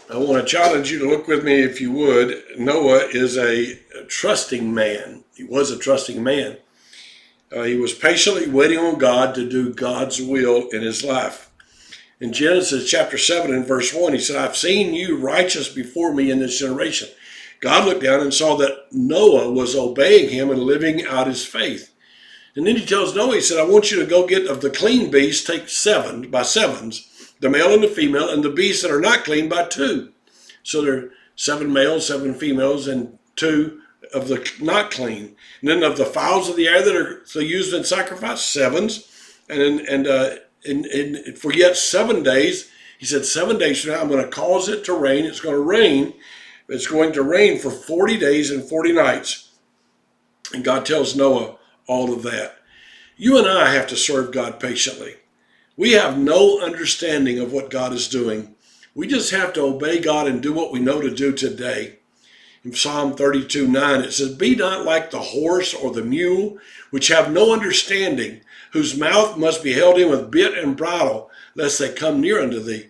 I want to challenge you to look with me, if you would. Noah is a trusting man. He was a trusting man. He was patiently waiting on God to do God's will in his life. In Genesis chapter 7 and verse 1, he said, I've seen you righteous before me in this generation. God looked down and saw that Noah was obeying him and living out his faith. And then he tells Noah, he said, I want you to go get of the clean beasts, take seven by sevens, the male and the female, and the beasts that are not clean by two. So there are 7 males, 7 females, and 2 of the not clean. And then of the fowls of the air that are used in sacrifice, sevens. And for yet 7 days, he said, 7 days from now, I'm going to cause it to rain. It's going to rain. It's going to rain for 40 days and 40 nights. And God tells Noah all of that. You and I have to serve God patiently. We have no understanding of what God is doing. We just have to obey God and do what we know to do today. In Psalm 32:9, it says, Be not like the horse or the mule, which have no understanding, whose mouth must be held in with bit and bridle, lest they come near unto thee.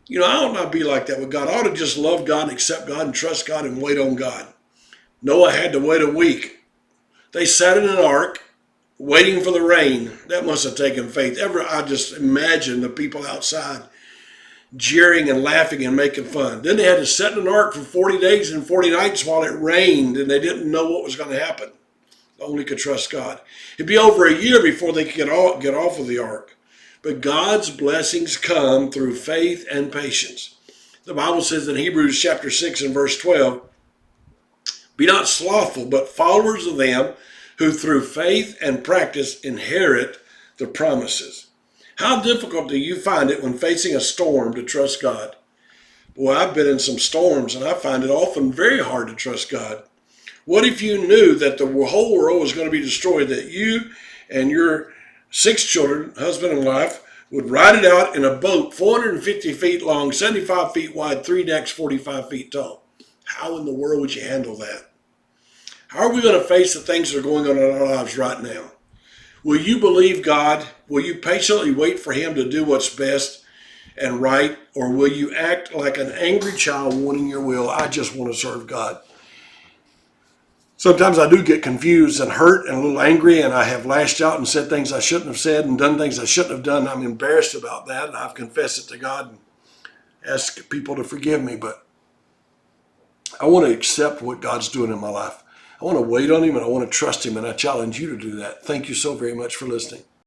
You know, I ought not be like that with God. I ought to just love God and accept God and trust God and wait on God. Noah had to wait a week. They sat in an ark waiting for the rain. That must have taken faith. I just imagine the people outside jeering and laughing and making fun. Then they had to sit in an ark for 40 days and 40 nights while it rained, and they didn't know what was going to happen. They only could trust God. It'd be over a year before they could get off of the ark. But God's blessings come through faith and patience. The Bible says in Hebrews chapter 6 and verse 12, Be not slothful, but followers of them who through faith and practice inherit the promises. How difficult do you find it when facing a storm to trust God? Boy, I've been in some storms, and I find it often very hard to trust God. What if you knew that the whole world was going to be destroyed, that you and your 6 children, husband and wife, would ride it out in a boat 450 feet long, 75 feet wide, 3 decks, 45 feet tall? How in the world would you handle that? How are we going to face the things that are going on in our lives right now? Will you believe God? Will you patiently wait for him to do what's best and right? Or will you act like an angry child wanting your will? I just want to serve God. Sometimes I do get confused and hurt and a little angry, and I have lashed out and said things I shouldn't have said and done things I shouldn't have done. I'm embarrassed about that, and I've confessed it to God and asked people to forgive me. But I want to accept what God's doing in my life. I want to wait on him, and I want to trust him, and I challenge you to do that. Thank you so very much for listening.